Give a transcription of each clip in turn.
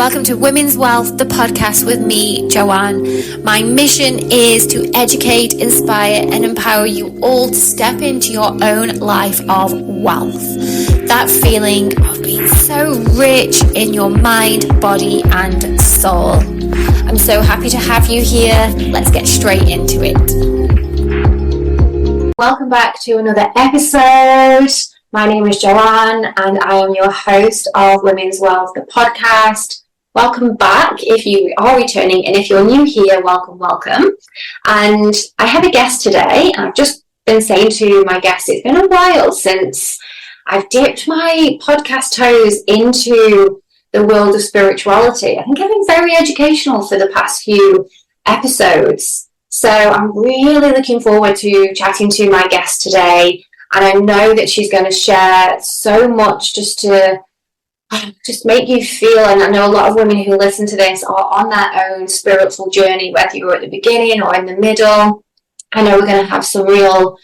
Welcome to Women's Wealth, the podcast with me, Joanne. My mission is to educate, inspire, and empower you all to step into your own life of wealth. That feeling of being so rich in your mind, body, and soul. I'm so happy to have you here. Let's get straight into it. Welcome back to another episode. My name is Joanne and I am your host of Women's Wealth, the podcast. Welcome back if you are returning, and if you're new here, welcome. And I have a guest today. I've just been saying to my guests, it's been a while since I've dipped my podcast toes into the world of spirituality. I think I've been very educational for the past few episodes. So I'm really looking forward to chatting to my guest today. And I know that she's going to share so much just to make you feel, and I know a lot of women who listen to this are on their own spiritual journey, whether you're at the beginning or in the middle. I know we're going to have some real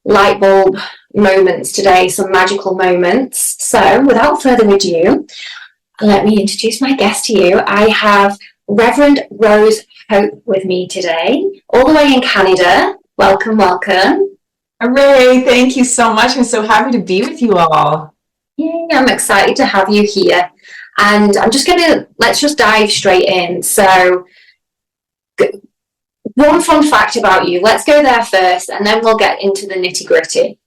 light bulb moments today, some magical moments. So without further ado, let me introduce my guest to you. I have Reverend Rose Hope with me today, all the way in Canada. Welcome. Hooray, thank you so much. I'm so happy to be with you all. Yeah, I'm excited to have you here. And let's just dive straight in. So, one fun fact about you. Let's go there first, and then we'll get into the nitty gritty.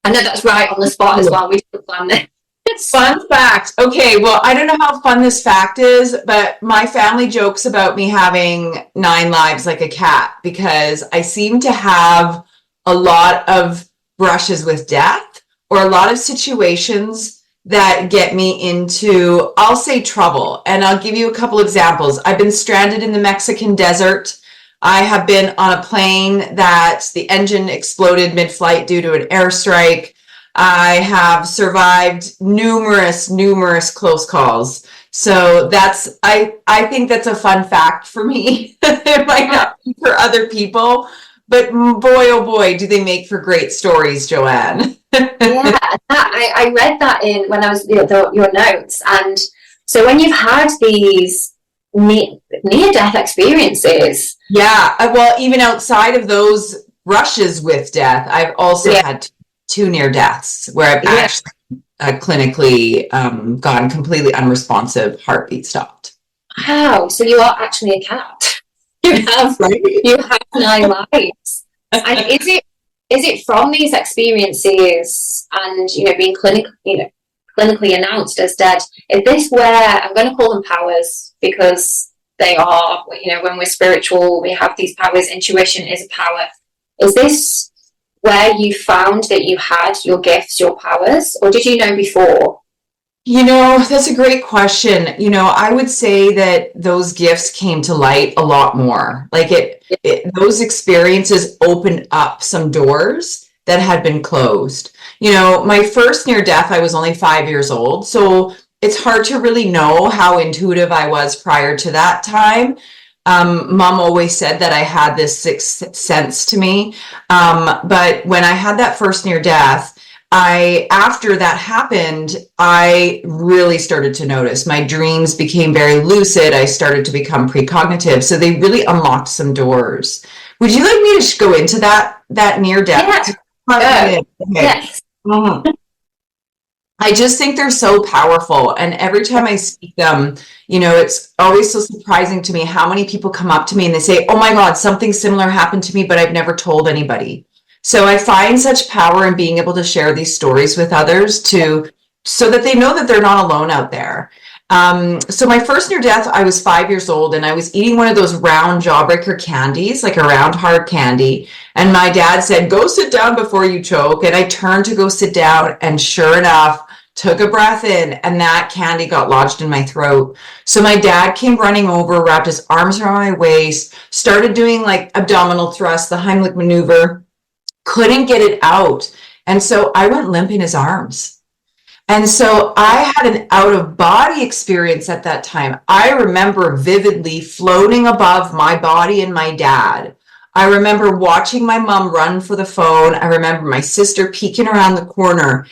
I know that's right on the spot as well. We didn't plan this. Fun fact. Okay, well, I don't know how fun this fact is, but my family jokes about me having 9 lives like a cat because I seem to have a lot of brushes with death, or a lot of situations that get me into, I'll say, trouble. And I'll give you a couple examples. I've been stranded in the Mexican desert. I have been on a plane that the engine exploded mid-flight due to an airstrike. I have survived numerous close calls. So I think that's a fun fact for me. It might not be for other people, but boy, oh boy, do they make for great stories, Joanne. Yeah, I read that when I was your notes. And so when you've had these near-death experiences. Yeah, well, even outside of those brushes with death, I've also had 2 near deaths where I've actually clinically gone completely unresponsive, heartbeat stopped. Wow, so you are actually a cat. You have 9 lives. And is it from these experiences and being clinically announced as dead? Is this where I'm going to call them powers, because they are, when we're spiritual, we have these powers. Intuition is a power. Is this where you found that you had your gifts, your powers, or did you know before? That's a great question. I would say that those gifts came to light a lot more. Like those experiences opened up some doors that had been closed. My first near death, I was only 5 years old. So it's hard to really know how intuitive I was prior to that time. Mom always said that I had this sixth sense to me. But when I had that first near death, after that happened, I really started to notice. My dreams became very lucid. I started to become precognitive. So they really unlocked some doors. Would you like me to go into that near death? Yeah. Okay. Yes. Mm-hmm. I just think they're so powerful. And every time I speak them, it's always so surprising to me how many people come up to me and they say, oh my God, something similar happened to me, but I've never told anybody. So I find such power in being able to share these stories with others so that they know that they're not alone out there. So my first near death, I was 5 years old and I was eating one of those round jawbreaker candies, like a round hard candy. And my dad said, go sit down before you choke. And I turned to go sit down and sure enough, took a breath in and that candy got lodged in my throat. So my dad came running over, wrapped his arms around my waist, started doing like abdominal thrust, the Heimlich maneuver. Couldn't get it out. And so I went limp in his arms. And so I had an out-of-body experience at that time. I remember vividly floating above my body and my dad. I remember watching my mom run for the phone. I remember my sister peeking around the corner.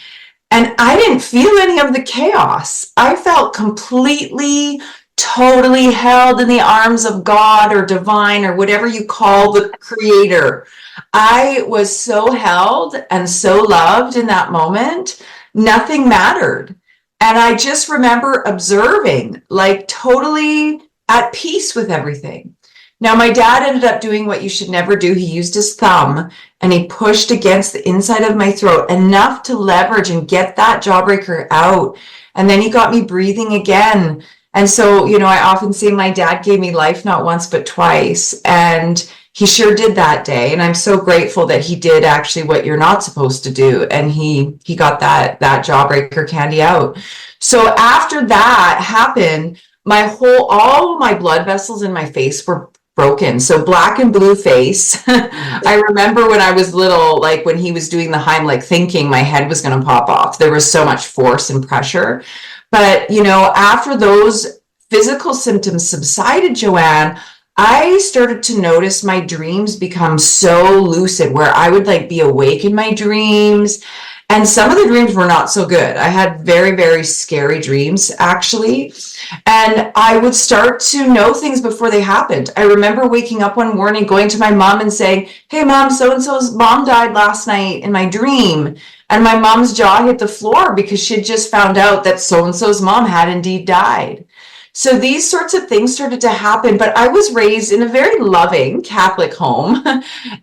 And I didn't feel any of the chaos. I felt completely totally held in the arms of God or divine or whatever you call the creator. I was so held and so loved in that moment. Nothing mattered. And I just remember observing, like totally at peace with everything. Now, my dad ended up doing what you should never do. He used his thumb and he pushed against the inside of my throat enough to leverage and get that jawbreaker out. And then he got me breathing again. And so, I often say my dad gave me life not once, but twice. And he sure did that day. And I'm so grateful that he did actually what you're not supposed to do. And he got that jawbreaker candy out. So after that happened, all my blood vessels in my face were broken. So black and blue face. I remember when I was little, like when he was doing the Heimlich, thinking my head was going to pop off. There was so much force and pressure. But, after those physical symptoms subsided, Joanne, I started to notice my dreams become so lucid where I would like be awake in my dreams. And some of the dreams were not so good. I had very, very scary dreams, actually. And I would start to know things before they happened. I remember waking up one morning, going to my mom and saying, "Hey, mom, so-and-so's mom died last night in my dream." And my mom's jaw hit the floor because she had just found out that so-and-so's mom had indeed died. So these sorts of things started to happen, but I was raised in a very loving Catholic home.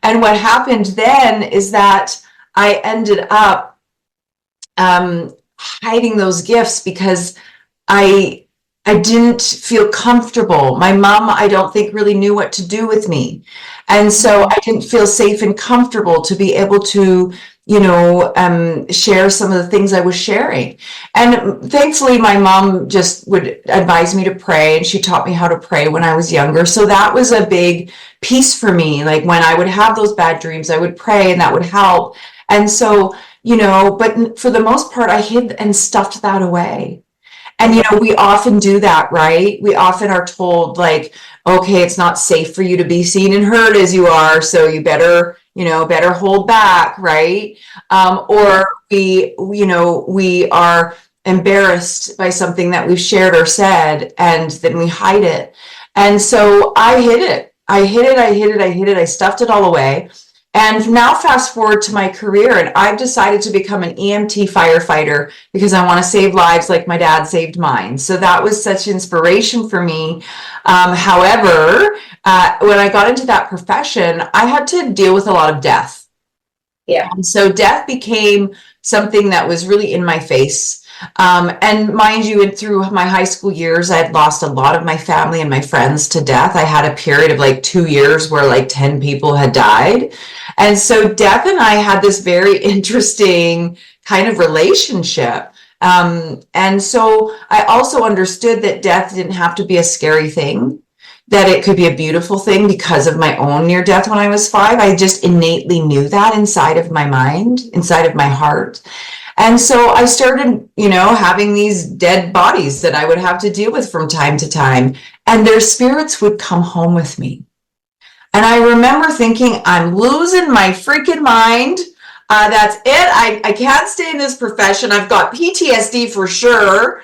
And what happened then is that I ended up hiding those gifts because I didn't feel comfortable. My mom, I don't think, really knew what to do with me. And so I didn't feel safe and comfortable to be able to, share some of the things I was sharing. And thankfully, my mom just would advise me to pray, and she taught me how to pray when I was younger. So that was a big piece for me. Like when I would have those bad dreams, I would pray and that would help. And so, but for the most part, I hid and stuffed that away. And, we often do that, right? We often are told like, okay, it's not safe for you to be seen and heard as you are. So you better hold back, right? Or we are embarrassed by something that we've shared or said, and then we hide it. And so I hid it. I stuffed it all away. And now fast forward to my career, and I've decided to become an EMT firefighter because I want to save lives like my dad saved mine. So that was such inspiration for me. However, when I got into that profession, I had to deal with a lot of death. Yeah. And so death became something that was really in my face. And mind you, through my high school years, I had lost a lot of my family and my friends to death. I had a period of like 2 years where like 10 people had died. And so death and I had this very interesting kind of relationship. And so I also understood that death didn't have to be a scary thing, that it could be a beautiful thing because of my own near death when I was 5. I just innately knew that inside of my mind, inside of my heart. And so I started, having these dead bodies that I would have to deal with from time to time, and their spirits would come home with me. And I remember thinking, I'm losing my freaking mind. That's it. I can't stay in this profession. I've got PTSD for sure,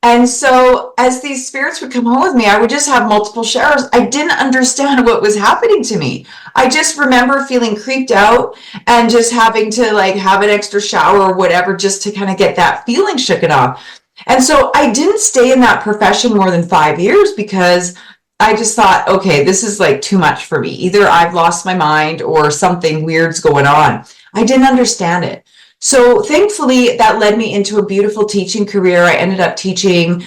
And so as these spirits would come home with me, I would just have multiple showers. I didn't understand what was happening to me. I just remember feeling creeped out and just having to like have an extra shower or whatever, just to kind of get that feeling shooken off. And so I didn't stay in that profession more than 5 years because I just thought, okay, this is like too much for me. Either I've lost my mind or something weird's going on. I didn't understand it. So thankfully, that led me into a beautiful teaching career. I ended up teaching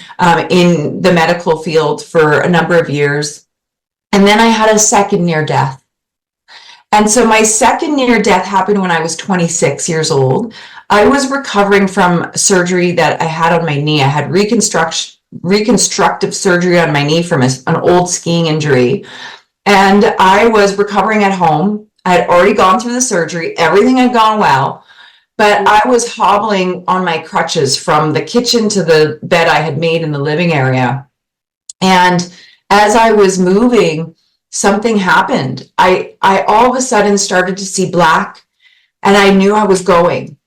in the medical field for a number of years. And then I had a second near death. And so my second near death happened when I was 26 years old. I was recovering from surgery that I had on my knee. I had reconstructive surgery on my knee from an old skiing injury. And I was recovering at home. I had already gone through the surgery. Everything had gone well. But I was hobbling on my crutches from the kitchen to the bed I had made in the living area. And as I was moving, something happened. I all of a sudden started to see black, and I knew I was going.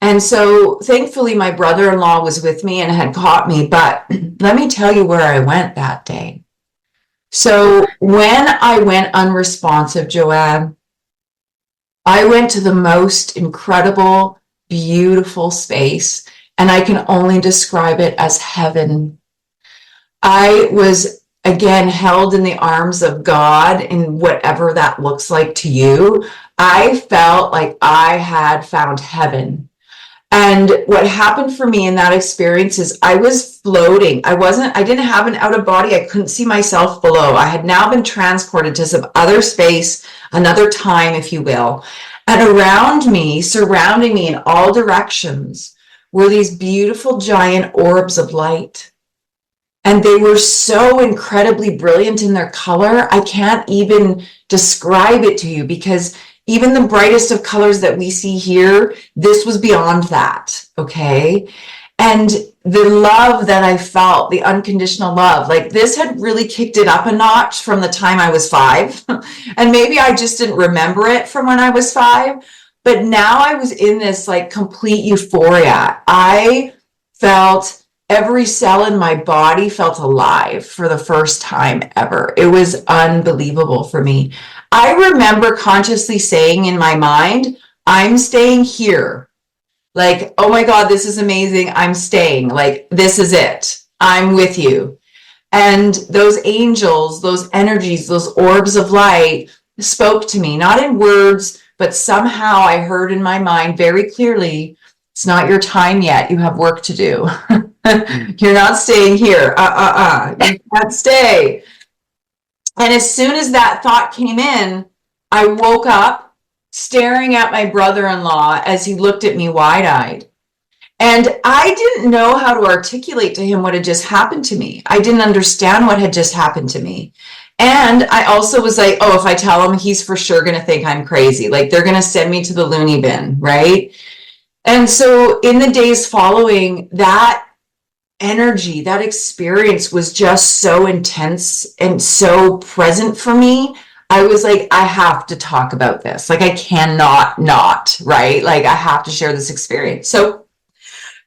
And so thankfully my brother-in-law was with me and had caught me, but let me tell you where I went that day. So when I went unresponsive, Joanne, I went to the most incredible, beautiful space, and I can only describe it as heaven. I was again held in the arms of God, in whatever that looks like to you. I felt like I had found heaven. And what happened for me in that experience is I was floating. I didn't have an out of body. I couldn't see myself below. I had now been transported to some other space, another time, if you will. And around me, surrounding me in all directions, were these beautiful giant orbs of light. And they were so incredibly brilliant in their color. I can't even describe it to you, because even the brightest of colors that we see here, this was beyond that, okay? And the love that I felt, the unconditional love, like this had really kicked it up a notch from the time I was 5. And maybe I just didn't remember it from when I was 5. But now I was in this like complete euphoria. I felt every cell in my body felt alive for the first time ever. It was unbelievable for me. I remember consciously saying in my mind, I'm staying here. Like, oh my God, this is amazing. I'm staying. Like, this is it. I'm with you. And those angels, those energies, those orbs of light spoke to me, not in words, but somehow I heard in my mind very clearly, it's not your time yet. You have work to do. You're not staying here. You can't stay. And as soon as that thought came in, I woke up staring at my brother-in-law as he looked at me wide-eyed. And I didn't know how to articulate to him what had just happened to me. I didn't understand what had just happened to me. And I also was like, oh, if I tell him, he's for sure going to think I'm crazy. Like, they're going to send me to the loony bin, right? And so in the days following, that energy, that experience was just so intense and so present for me. I was like, I have to talk about this. Like, I cannot not, right? Like, I have to share this experience. So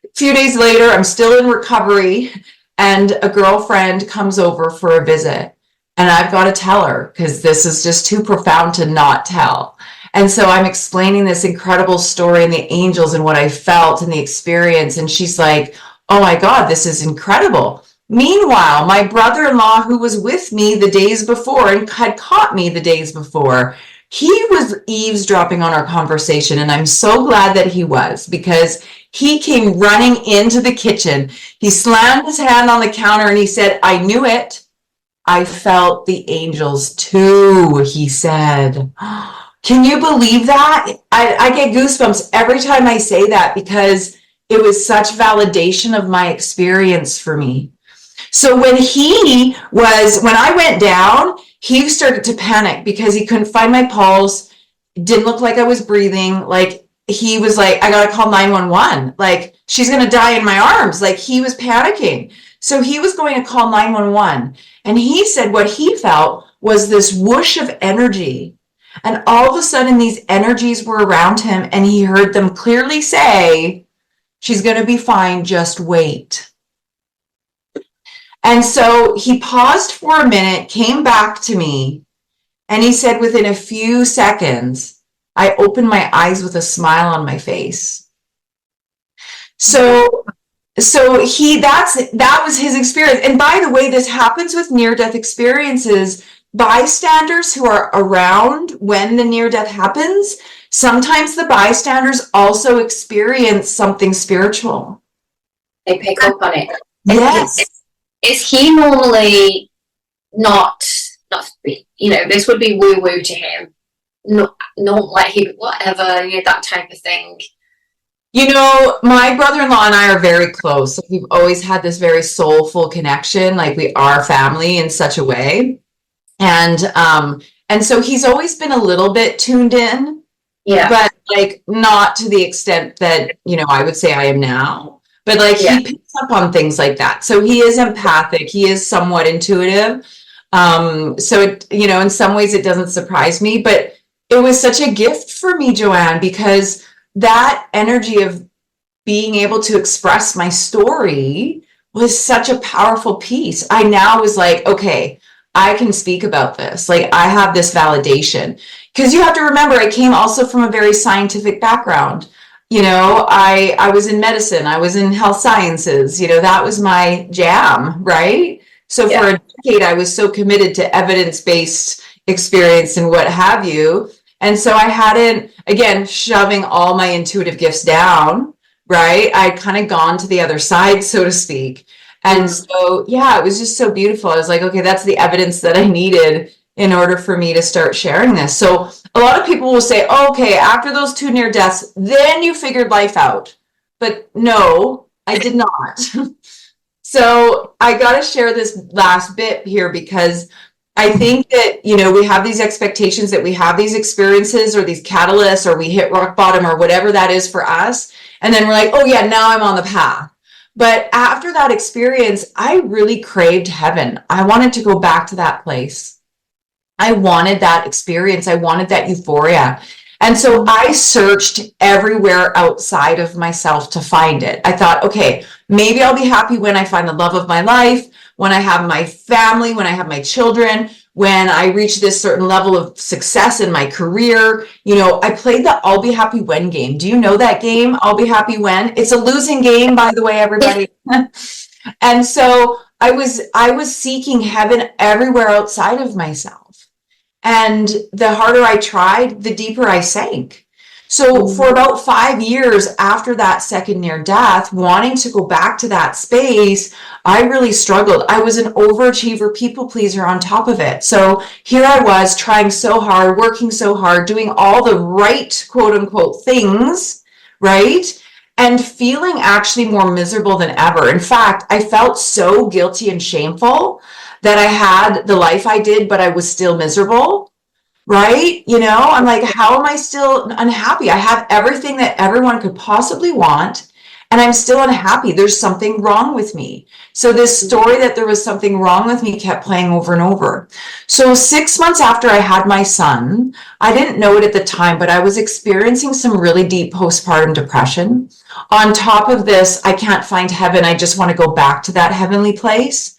a few days later, I'm still in recovery, and a girlfriend comes over for a visit. And I've got to tell her, because this is just too profound to not tell. And so I'm explaining this incredible story and the angels and what I felt and the experience. And she's like, oh my God, this is incredible. Meanwhile, my brother-in-law, who was with me the days before and had caught me the days before, he was eavesdropping on our conversation. And I'm so glad that he was, because he came running into the kitchen. He slammed his hand on the counter and he said, I knew it. I felt the angels too, he said. Can you believe that? I get goosebumps every time I say that, because it was such validation of my experience for me. So when I went down, he started to panic because he couldn't find my pulse. It didn't look like I was breathing. Like, he was like, I got to call 911. Like, she's going to die in my arms. Like, he was panicking. So he was going to call 911. And he said what he felt was this whoosh of energy. And all of a sudden, these energies were around him, and he heard them clearly say, she's going to be fine, just wait. And so he paused for a minute, came back to me, and he said, within a few seconds, I opened my eyes with a smile on my face. So that was his experience. And by the way, this happens with near-death experiences. Bystanders who are around when the near-death happens, sometimes the bystanders also experience something spiritual. They pick up on it. Yes. Is he normally not, this would be woo-woo to him. Not like he, whatever, that type of thing. My brother-in-law and I are very close. We've always had this very soulful connection. Like, we are family in such a way. And so he's always been a little bit tuned in. Yeah. But like, not to the extent that, I would say I am now. But like, he picks up on things like that. So he is empathic. He is somewhat intuitive. So it, in some ways it doesn't surprise me, but it was such a gift for me, Joanne, because that energy of being able to express my story was such a powerful piece. I now was like, okay, I can speak about this. Like, I have this validation. Because you have to remember, I came also from a very scientific background. I was in medicine, I was in health sciences, that was my jam, right? So for a decade, I was so committed to evidence-based experience and what have you. And so I hadn't, again, shoving all my intuitive gifts down, right? I'd kind of gone to the other side, so to speak. And so, yeah, it was just so beautiful. I was like, okay, that's the evidence that I needed in order for me to start sharing this. So a lot of people will say, oh, okay, after those 2 near deaths, then you figured life out. But no, I did not. So I got to share this last bit here because I think that, we have these expectations that we have these experiences or these catalysts or we hit rock bottom or whatever that is for us. And then we're like, oh yeah, now I'm on the path. But after that experience, I really craved heaven. I wanted to go back to that place. I wanted that experience. I wanted that euphoria. And so I searched everywhere outside of myself to find it. I thought, okay, maybe I'll be happy when I find the love of my life, when I have my family, when I have my children, when I reach this certain level of success in my career. I played the I'll be happy when game. Do you know that game? I'll be happy when? It's a losing game, by the way, everybody. And so I was seeking heaven everywhere outside of myself. And the harder I tried, the deeper I sank. So for about 5 years after that second near death, wanting to go back to that space, I really struggled. I was an overachiever, people pleaser on top of it. So here I was trying so hard, working so hard, doing all the right, quote unquote, things, right? And feeling actually more miserable than ever. In fact, I felt so guilty and shameful that I had the life I did, but I was still miserable, right? I'm like, how am I still unhappy? I have everything that everyone could possibly want, and I'm still unhappy. There's something wrong with me. So this story that there was something wrong with me kept playing over and over. So 6 months after I had my son, I didn't know it at the time, but I was experiencing some really deep postpartum depression. On top of this, I can't find heaven. I just want to go back to that heavenly place.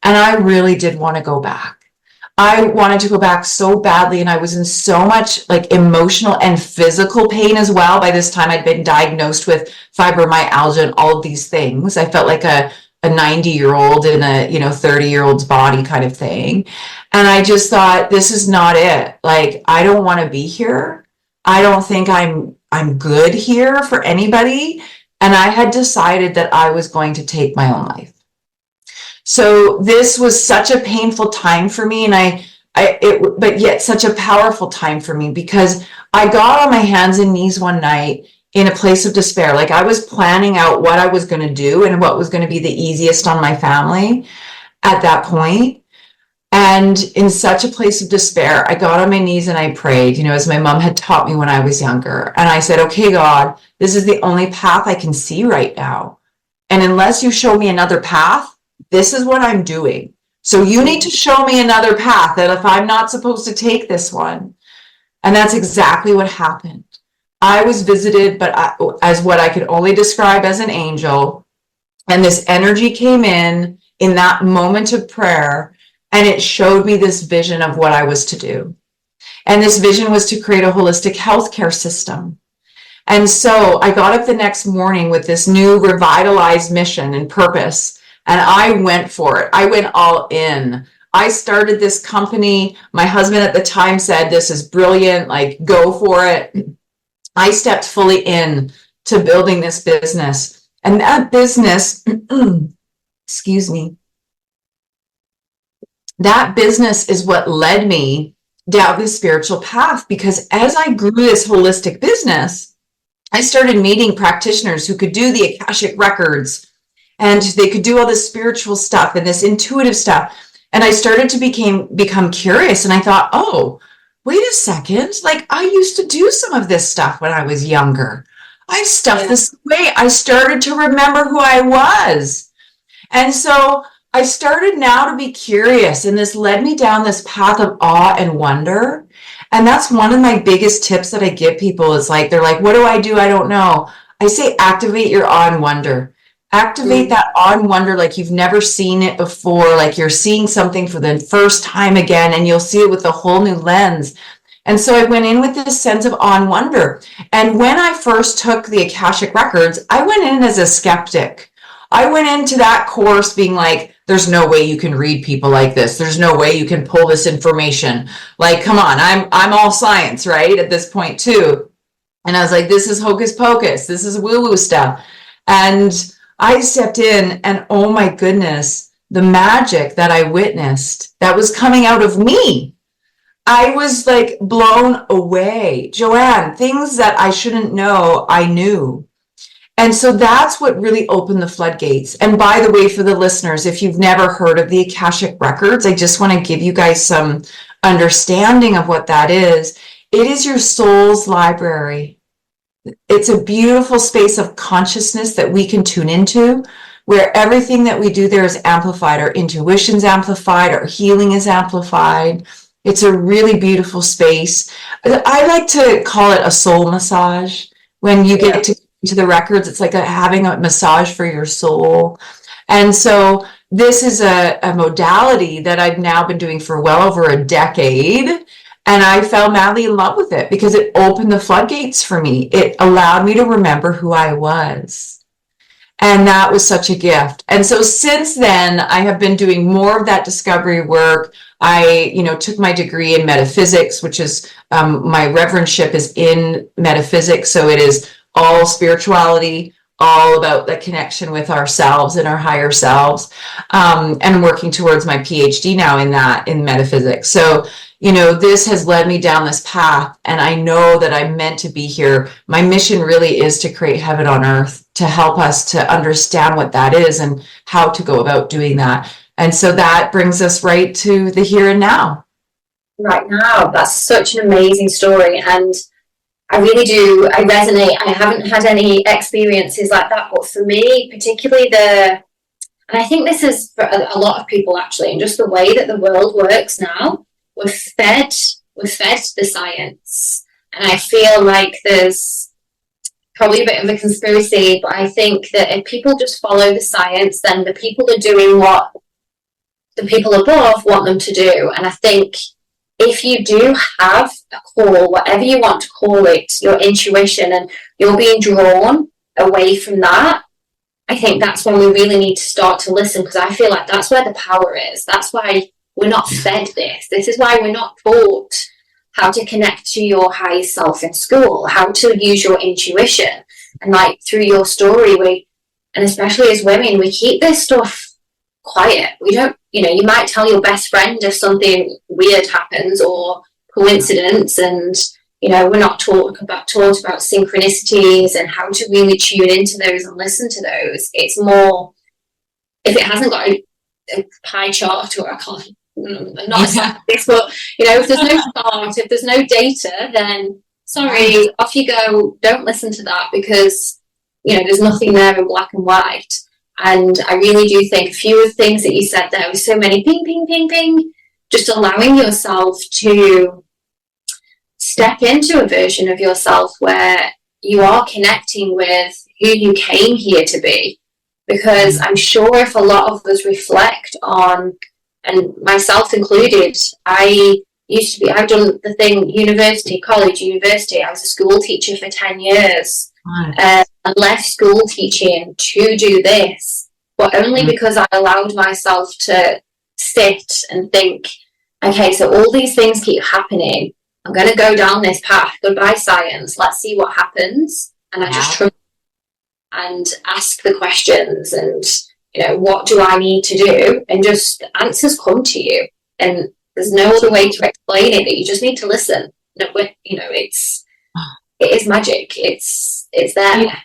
And I really did want to go back. I wanted to go back so badly, and I was in so much like emotional and physical pain as well. By this time, I'd been diagnosed with fibromyalgia and all of these things. I felt like a 90-year-old in a 30-year-old's body kind of thing. And I just thought, this is not it. Like, I don't want to be here. I don't think I'm good here for anybody. And I had decided that I was going to take my own life. So this was such a painful time for me, and but yet such a powerful time for me, because I got on my hands and knees one night in a place of despair. Like, I was planning out what I was going to do and what was going to be the easiest on my family at that point. And in such a place of despair, I got on my knees and I prayed, as my mom had taught me when I was younger. And I said, okay, God, this is the only path I can see right now. And unless you show me another path, this is what I'm doing. So you need to show me another path, that if I'm not supposed to take this one. And that's exactly what happened. I was visited, but as what I could only describe as an angel. And this energy came in that moment of prayer, and it showed me this vision of what I was to do. And this vision was to create a holistic healthcare system. And so I got up the next morning with this new revitalized mission and purpose. And I went for it. I went all in. I started this company. My husband at the time said, this is brilliant, like, go for it. I stepped fully in to building this business. And that business, excuse me, that business is what led me down this spiritual path. Because as I grew this holistic business, I started meeting practitioners who could do the Akashic records, and they could do all this spiritual stuff and this intuitive stuff. And I started to become curious. And I thought, oh, wait a second. Like, I used to do some of this stuff when I was younger. I stuffed this away. I started to remember who I was. And so I started now to be curious. And this led me down this path of awe and wonder. And that's one of my biggest tips that I give people, is like, they're like, what do? I don't know. I say activate your awe and wonder. Activate that awe and wonder like you've never seen it before, like you're seeing something for the first time again, and you'll see it with a whole new lens. And so I went in with this sense of awe and wonder. And when I first took the Akashic Records, I went in as a skeptic. I went into that course being like, there's no way you can read people like this. There's no way you can pull this information. Like, come on, I'm all science, right? At this point too. And I was like, this is hocus pocus. This is woo-woo stuff. And I stepped in and oh my goodness, the magic that I witnessed that was coming out of me. I was like blown away. Joanne, things that I shouldn't know, I knew. And so that's what really opened the floodgates. And by the way, for the listeners, if you've never heard of the Akashic Records, I just want to give you guys some understanding of what that is. It is your soul's library. It's a beautiful space of consciousness that we can tune into, where everything that we do there is amplified. Our intuition's amplified, our healing is amplified. It's a really beautiful space. I like to call it a soul massage. When you get to the records, it's like having a massage for your soul. And so this is a modality that I've now been doing for well over a decade. And I fell madly in love with it because it opened the floodgates for me. It allowed me to remember who I was. And that was such a gift. And so since then, I have been doing more of that discovery work. I, took my degree in metaphysics, which is my reverendship is in metaphysics. So it is all spirituality, all about the connection with ourselves and our higher selves, and working towards my PhD now in metaphysics. So, this has led me down this path, and I know that I'm meant to be here. My mission really is to create heaven on earth, to help us to understand what that is and how to go about doing that. And so that brings us right to the here and now. Right now, that's such an amazing story, and I resonate. I haven't had any experiences like that, but for me, particularly and I think this is for a lot of people actually, and just the way that the world works now, we're fed the science. And I feel like there's probably a bit of a conspiracy, but I think that if people just follow the science, then the people are doing what the people above want them to do. And I think if you do have a call, whatever you want to call it, your intuition, and you're being drawn away from that, I think that's when we really need to start to listen, because I feel like that's where the power is. That's why we're not fed this. This is why we're not taught how to connect to your higher self in school, how to use your intuition. And like through your story, and especially as women, we keep this stuff quiet. We don't, you might tell your best friend if something weird happens or coincidence, and we're not taught about synchronicities and how to really tune into those and listen to those. It's more, if it hasn't got a pie chart, or I can't, not this, but if there's no chart, if there's no data, then sorry, off you go. Don't listen to that, because there's nothing there in black and white. And I really do think a few of the things that you said there with so many ping, ping, ping, ping, just allowing yourself to step into a version of yourself where you are connecting with who you came here to be. Because I'm sure if a lot of us reflect on, and myself included, I've done the thing, college, university. I was a school teacher for 10 years. I left school teaching to do this, but only because I allowed myself to sit and think, okay, so all these things keep happening. I'm going to go down this path. Goodbye, science. Let's see what happens. And I just trust and ask the questions, and what do I need to do, and just answers come to you, and there's no other way to explain it. That you just need to listen. It is magic. It's there.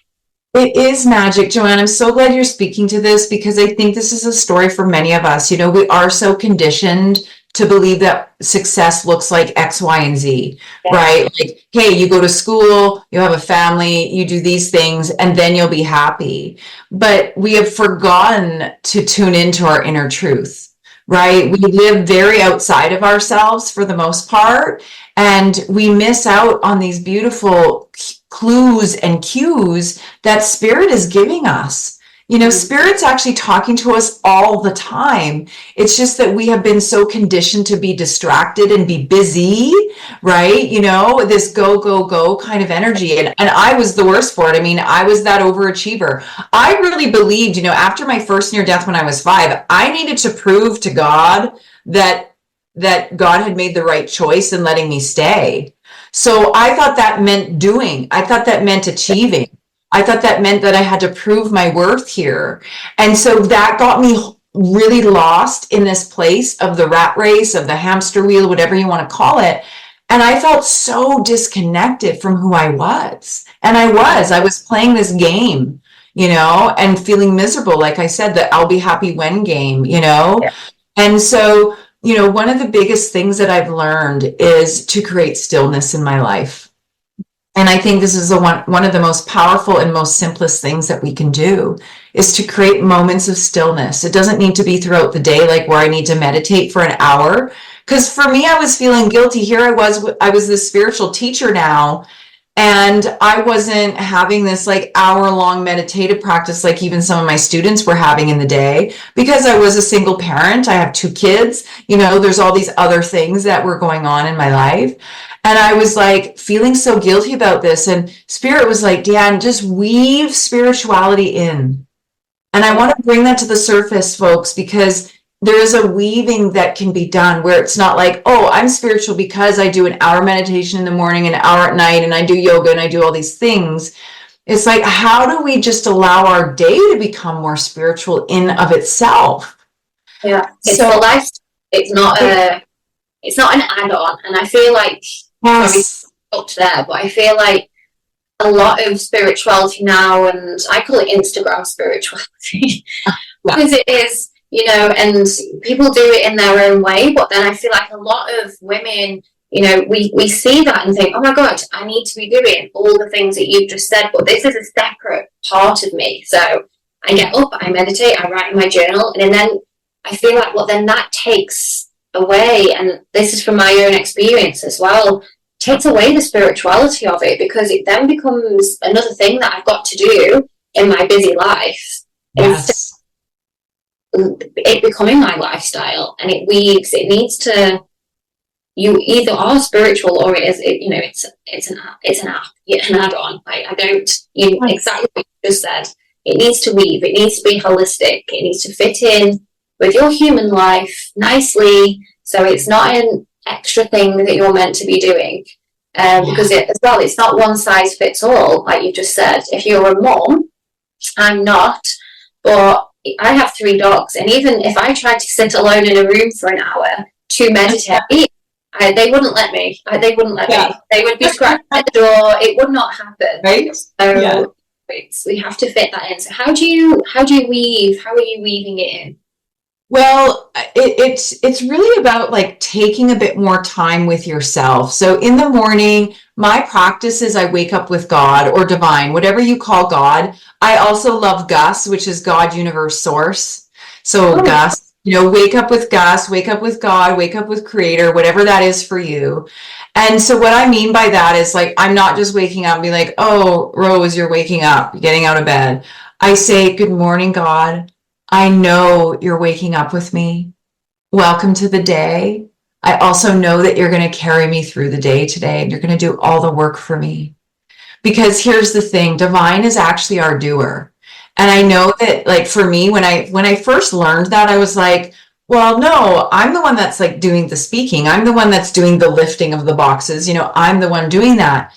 It is magic, Joanne. I'm so glad you're speaking to this, because I think this is a story for many of us. We are so conditioned to believe that success looks like X, Y, and Z, right? Like, hey, you go to school, you have a family, you do these things, and then you'll be happy. But we have forgotten to tune into our inner truth, right? We live very outside of ourselves for the most part, and we miss out on these beautiful clues and cues that spirit is giving us. Spirit's actually talking to us all the time. It's just that we have been so conditioned to be distracted and be busy, right? This go, go, go kind of energy. And I was the worst for it. I mean, I was that overachiever. I really believed, after my first near death when I was 5, I needed to prove to God that God had made the right choice in letting me stay. So I thought that meant doing. I thought that meant achieving. I thought that meant that I had to prove my worth here. And so that got me really lost in this place of the rat race, of the hamster wheel, whatever you want to call it. And I felt so disconnected from who I was. And I was playing this game, and feeling miserable. Like I said, the I'll be happy when game, Yeah. And so, one of the biggest things that I've learned is to create stillness in my life. And I think this is one of the most powerful and most simplest things that we can do, is to create moments of stillness. It doesn't need to be throughout the day, like where I need to meditate for an hour. Because for me, I was feeling guilty. Here I was this spiritual teacher now, and I wasn't having this like hour-long meditative practice like even some of my students were having in the day, because I was a single parent. I have 2 kids. There's all these other things that were going on in my life. And I was like feeling so guilty about this. And Spirit was like, Dan, just weave spirituality in. And I want to bring that to the surface, folks, because there is a weaving that can be done where it's not like, oh, I'm spiritual because I do an hour meditation in the morning, an hour at night, and I do yoga and I do all these things. It's like, how do we just allow our day to become more spiritual in of itself? Yeah, it's a life. It's not an add-on. And I feel like, yes, up there, but I feel like a lot of spirituality now, and I call it Instagram spirituality, because it is, and people do it in their own way. But then I feel like a lot of women, we see that and think, oh my God, I need to be doing all the things that you've just said, but this is a separate part of me. So I get up, I meditate, I write in my journal, and then I feel like, well, then that takes away, and this is from my own experience as well, takes away the spirituality of it, because it then becomes another thing that I've got to do in my busy life. Yes. It becoming my lifestyle, and it weaves. It needs to. You either are spiritual, or it's an add-on. I don't. Exactly what you just said. It needs to weave. It needs to be holistic. It needs to fit in with your human life nicely, so it's not an extra thing that you're meant to be doing. Because it's not one size fits all, like you just said. If you're a mom, I'm not, but I have 3 dogs, and even if I tried to sit alone in a room for an hour to meditate, they wouldn't let me. They wouldn't let me. They would be scratching at the door. It would not happen. Right. So we have to fit that in. So how do you weave? How are you weaving it in? Well, it's really about like taking a bit more time with yourself. So in the morning, my practice is I wake up with God or divine, whatever you call God. I also love Gus, which is God, universe, source. So Gus, wake up with Gus, wake up with God, wake up with Creator, whatever that is for you. And so what I mean by that is like, I'm not just waking up and be like, oh, Rose, you're waking up, you're getting out of bed. I say, good morning, God. I know you're waking up with me. Welcome to the day. I also know that you're going to carry me through the day today, and you're going to do all the work for me. Because here's the thing, divine is actually our doer. And I know that, like, for me, when I first learned that, I was like, well, no, I'm the one that's like doing the speaking. I'm the one that's doing the lifting of the boxes. I'm the one doing that.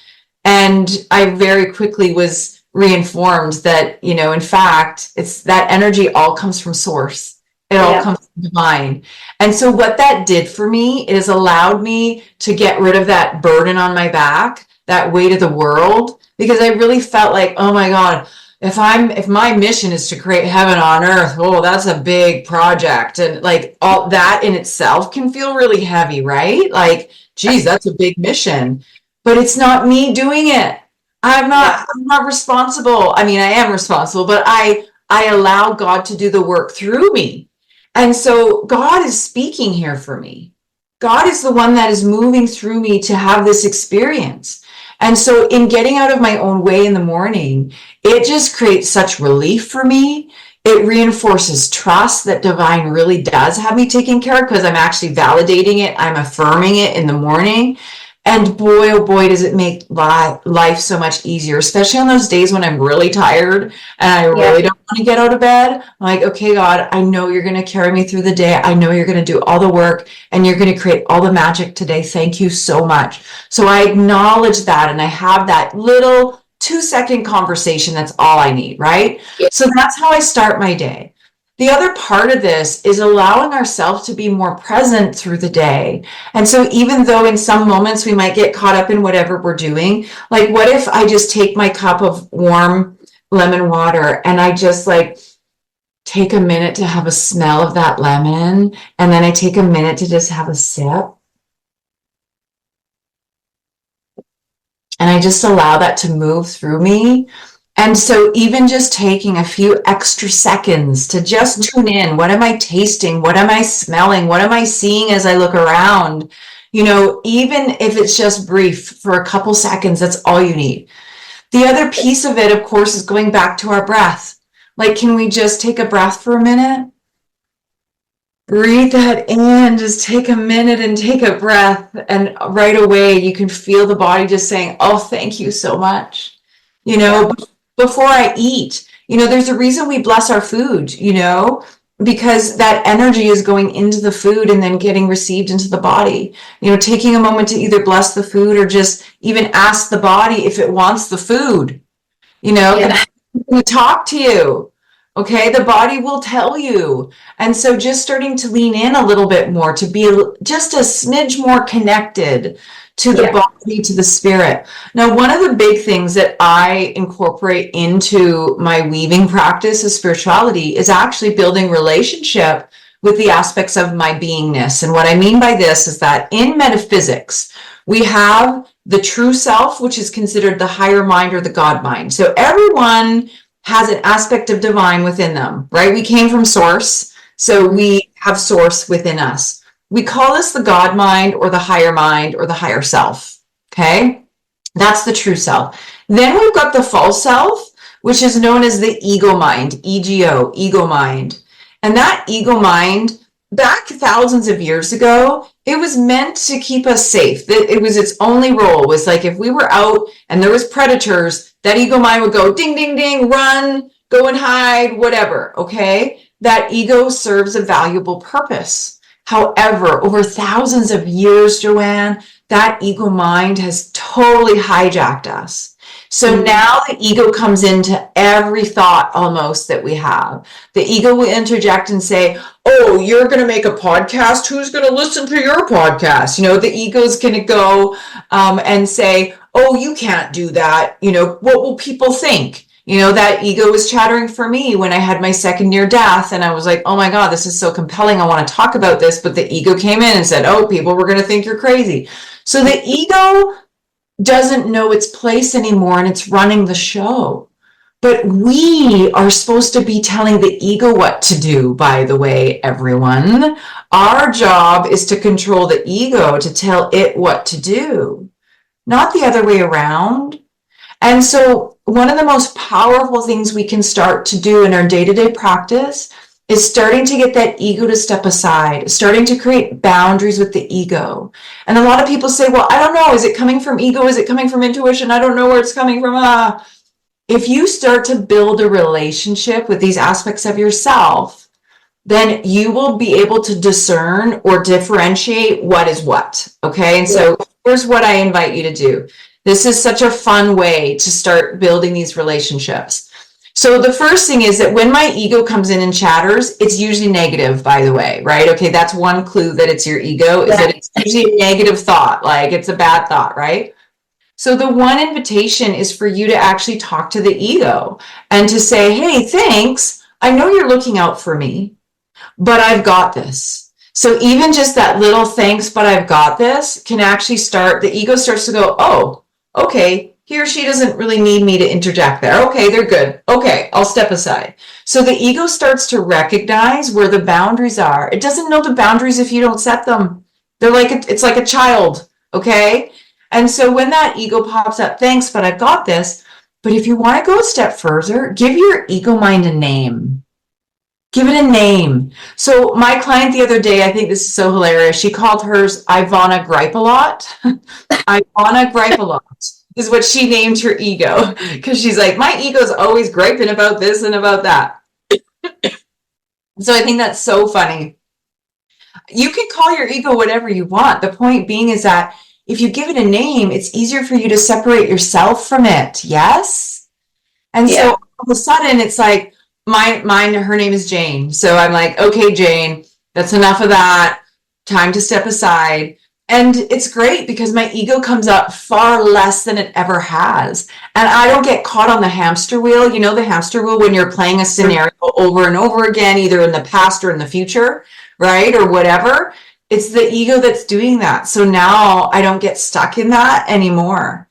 And I very quickly was reinformed that, in fact, it's that energy all comes from source. It all comes from divine. And so what that did for me is allowed me to get rid of that burden on my back, that weight of the world, because I really felt like, oh my God, if my mission is to create heaven on earth, oh, that's a big project. And like all that in itself can feel really heavy, right? Like, geez, that's a big mission, but it's not me doing it. I'm not responsible. I mean, I am responsible, but I allow God to do the work through me. And so God is speaking here for me. God is the one that is moving through me to have this experience. And so in getting out of my own way in the morning, it just creates such relief for me. It reinforces trust that divine really does have me taken care of because I'm actually validating it. I'm affirming it in the morning. And boy, oh boy, does it make life so much easier, especially on those days when I'm really tired and I really don't want to get out of bed. I'm like, okay, God, I know you're going to carry me through the day. I know you're going to do all the work and you're going to create all the magic today. Thank you so much. So I acknowledge that and I have that little 2-second conversation. That's all I need, right? So that's how I start my day. The other part of this is allowing ourselves to be more present through the day. And so even though in some moments we might get caught up in whatever we're doing, like what if I just take my cup of warm lemon water and I just like take a minute to have a smell of that lemon, and then I take a minute to just have a sip. And I just allow that to move through me. And so even just taking a few extra seconds to just tune in, what am I tasting? What am I smelling? What am I seeing as I look around? You know, even if it's just brief for a couple seconds, that's all you need. The other piece of it, of course, is going back to our breath. Like, can we just take a breath for a minute? Breathe that in, just take a minute and take a breath. And right away, you can feel the body just saying, oh, thank you so much. You know, before I eat, you know, there's a reason we bless our food, you know, because that energy is going into the food and then getting received into the body. You know, taking a moment to either bless the food or just even ask the body if it wants the food. You know, we talk to you. Okay, the body will tell you. And so just starting to lean in a little bit more, to be just a smidge more connected to the body, to the spirit. Now, one of the big things that I incorporate into my weaving practice of spirituality is actually building relationship with the aspects of my beingness. And what I mean by this is that in metaphysics, we have the true self, which is considered the higher mind or the God mind. So everyone has an aspect of divine within them, right? We came from source, so we have source within us. We call this the God mind or the higher self, okay? That's the true self. Then we've got the false self, which is known as the ego mind, ego, ego mind. And that ego mind, back thousands of years ago, it was meant to keep us safe. It was its only role, was like if we were out and there was predators, that ego mind would go ding, ding, ding, run, go and hide, whatever, okay? That ego serves a valuable purpose. However, over thousands of years, Joanne, that ego mind has totally hijacked us. So now the ego comes into every thought almost that we have. The ego will interject and say, oh, you're going to make a podcast? Who's going to listen to your podcast? You know, the ego's going to go and say, oh, you can't do that. You know, what will people think? You know, that ego was chattering for me when I had my second near death. And I was like, oh my God, this is so compelling. I want to talk about this. But the ego came in and said, oh, people were going to think you're crazy. So the ego doesn't know its place anymore and it's running the show. But we are supposed to be telling the ego what to do, by the way, everyone. Our job is to control the ego, to tell it what to do, not the other way around. And so one of the most powerful things we can start to do in our day-to-day practice is starting to get that ego to step aside, starting to create boundaries with the ego. And a lot of people say, well, I don't know, is it coming from ego? Is it coming from intuition? I don't know where it's coming from. If you start to build a relationship with these aspects of yourself, then you will be able to discern or differentiate what is what, okay? And so here's what I invite you to do. This is such a fun way to start building these relationships. So the first thing is that when my ego comes in and chatters, it's usually negative, by the way, right? Okay, that's one clue that it's your ego, is that it's usually a negative thought, like it's a bad thought, right? So the one invitation is for you to actually talk to the ego and to say, hey, thanks. I know you're looking out for me, but I've got this. So even just that little thanks, but I've got this can actually start, the ego starts to go, oh, okay, he or she doesn't really need me to interject there. Okay, they're good. Okay, I'll step aside. So the ego starts to recognize where the boundaries are. It doesn't know the boundaries if you don't set them. They're like, it's like a child, okay? And so when that ego pops up, thanks, but I've got this. But if you want to go a step further, give your ego mind a name. Give it a name. So my client the other day, I think this is so hilarious. She called hers Ivana Gripe a lot. Ivana Gripe a lot is what she named her ego, because she's like, my ego's always griping about this and about that. So I think that's so funny. You can call your ego whatever you want. The point being is that if you give it a name, it's easier for you to separate yourself from it. Yes? And so all of a sudden it's like, her name is Jane. So I'm like, okay, Jane, that's enough of that. Time to step aside. And it's great because my ego comes up far less than it ever has. And I don't get caught on the hamster wheel. You know, the hamster wheel when you're playing a scenario over and over again, either in the past or in the future, right? Or whatever. It's the ego that's doing that. So now I don't get stuck in that anymore.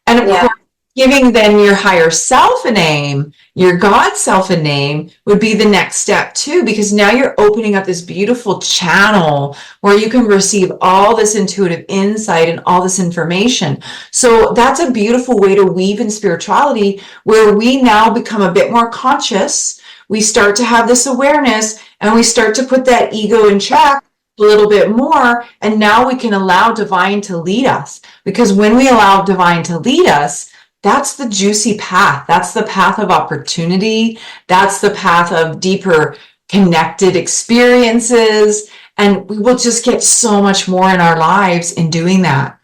And of course, giving then your higher self a name, your God self a name would be the next step too, because now you're opening up this beautiful channel where you can receive all this intuitive insight and all this information. So that's a beautiful way to weave in spirituality, where we now become a bit more conscious. We start to have this awareness and we start to put that ego in check a little bit more. And now we can allow divine to lead us, because when we allow divine to lead us, that's the juicy path. That's the path of opportunity. That's the path of deeper connected experiences. And we will just get so much more in our lives in doing that.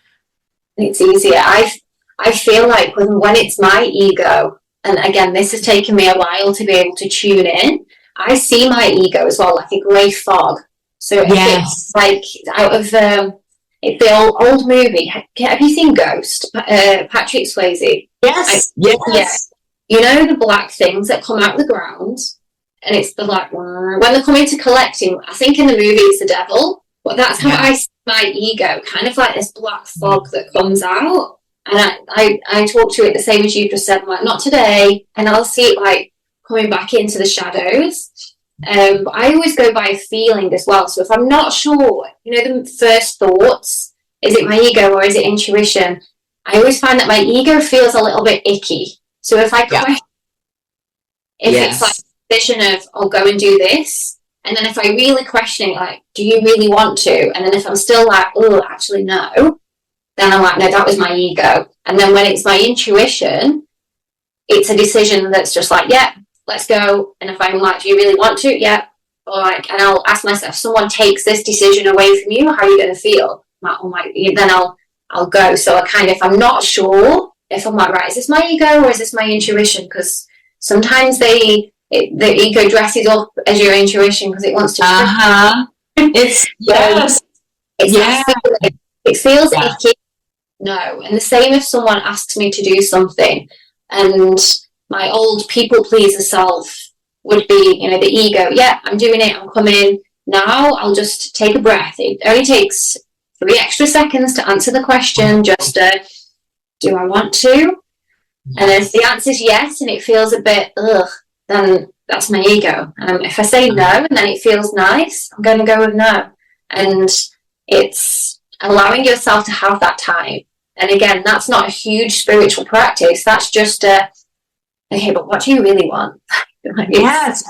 It's easier. I feel like when it's my ego, and again, this has taken me a while to be able to tune in, I see my ego as well, like a grey fog. So if it's like out of the old movie, have you seen Ghost? Patrick Swayze. Yes. Yeah. You know the black things that come out of the ground, and it's the like when they're coming to collect him. I think in the movie it's the devil, but that's how I see my ego, kind of like this black fog that comes out. And I talk to it the same as you just said. I'm like, not today, and I'll see it like coming back into the shadows. But I always go by a feeling as well. So if I'm not sure, you know, the first thoughts, is it my ego or is it intuition? I always find that my ego feels a little bit icky. So if I question, it's like a vision of, oh, go and do this. And then if I really question it, like, do you really want to? And then if I'm still like, oh, actually, no, then I'm like, no, that was my ego. And then when it's my intuition, it's a decision that's just like, yeah, let's go. And if I'm like, do you really want to? Yeah. Or like, and I'll ask myself, if someone takes this decision away from you, how are you going to feel? I'm like, oh my, then I'll go. So I kind of, if I'm not sure, if I'm like, right, is this my ego or is this my intuition? Because sometimes the ego dresses up as your intuition because it wants to. It's it feels icky. No. And the same if someone asks me to do something, and my old people pleaser self would be, you know, the ego. Yeah, I'm doing it. I'm coming. Now I'll just take a breath. It only takes 3 extra seconds to answer the question. Just, do I want to? And if the answer is yes, and it feels a bit, then that's my ego. If I say no, and then it feels nice, I'm going to go with no. And it's allowing yourself to have that time. And again, that's not a huge spiritual practice. That's just okay, but what do you really want? Yes,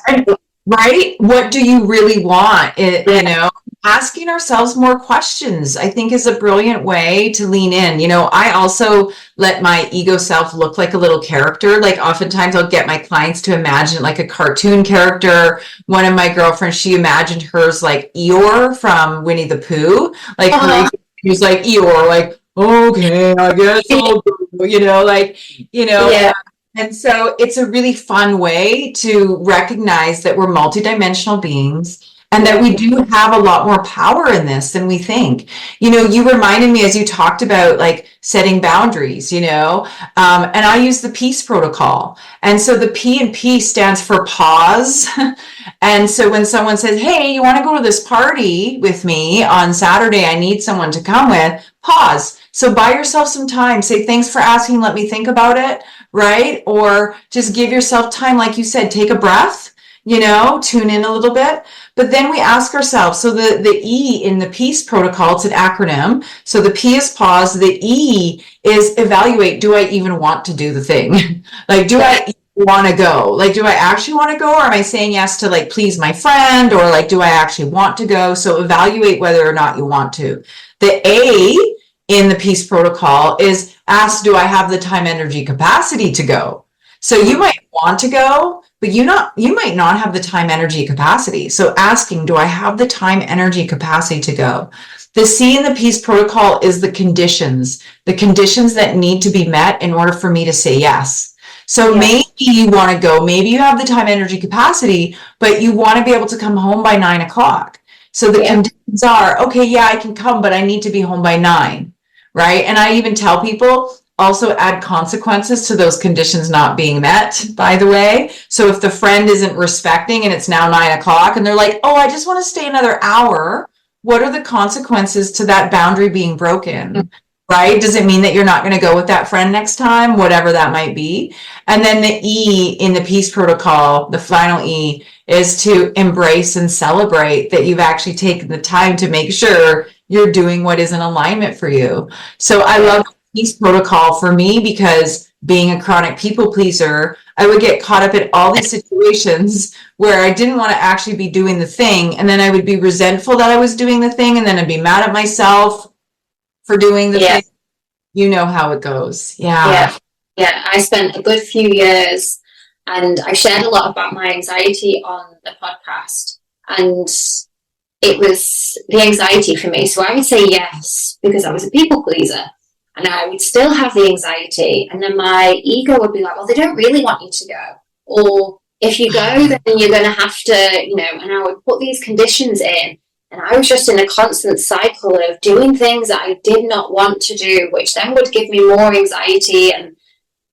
right? What do you really want? You know, asking ourselves more questions, I think, is a brilliant way to lean in. You know, I also let my ego self look like a little character. Like oftentimes I'll get my clients to imagine like a cartoon character. One of my girlfriends, she imagined hers like Eeyore from Winnie the Pooh. Like he was like Eeyore, like, okay, I guess I'll go, you know, like, you know. Yeah. And so it's a really fun way to recognize that we're multidimensional beings and that we do have a lot more power in this than we think. You know, you reminded me as you talked about like setting boundaries, you know, and I use the peace protocol. And so the P in peace stands for pause. And so when someone says, hey, you want to go to this party with me on Saturday, I need someone to come with, pause. So buy yourself some time. Say, thanks for asking. Let me think about it. Right? Or just give yourself time. Like you said, take a breath. tune in a little bit. But then we ask ourselves, so the E in the peace protocol, it's an acronym. So the P is pause, the E is evaluate. Do I even want to do the thing? Like, do I want to go? Like, do I actually want to go? Or am I saying yes to like please my friend? Or like, do I actually want to go? So evaluate whether or not you want to. The A in the peace protocol is ask, do I have the time, energy, capacity to go? So you might want to go, but you might not have the time, energy, capacity. So asking, do I have the time, energy, capacity to go? The C in the peace protocol is the conditions that need to be met in order for me to say yes. So maybe you want to go, maybe you have the time, energy, capacity, but you want to be able to come home by 9:00. So the conditions are, okay, yeah, I can come, but I need to be home by 9, right? And I even tell people, also add consequences to those conditions not being met, by the way. So if the friend isn't respecting and it's now 9:00 and they're like, oh, I just want to stay another hour, what are the consequences to that boundary being broken? Right? Does it mean that you're not going to go with that friend next time? Whatever that might be. And then the E in the peace protocol, the final E, is to embrace and celebrate that you've actually taken the time to make sure you're doing what is in alignment for you. So I love peace protocol for me because being a chronic people pleaser, I would get caught up in all these situations where I didn't want to actually be doing the thing. And then I would be resentful that I was doing the thing. And then I'd be mad at myself for doing the thing. You know how it goes. Yeah. I spent a good few years and I shared a lot about my anxiety on the podcast. And it was the anxiety for me. So I would say yes because I was a people pleaser. And I would still have the anxiety. And then my ego would be like, well, they don't really want you to go. Or if you go, then you're going to have to, and I would put these conditions in. And I was just in a constant cycle of doing things that I did not want to do, which then would give me more anxiety and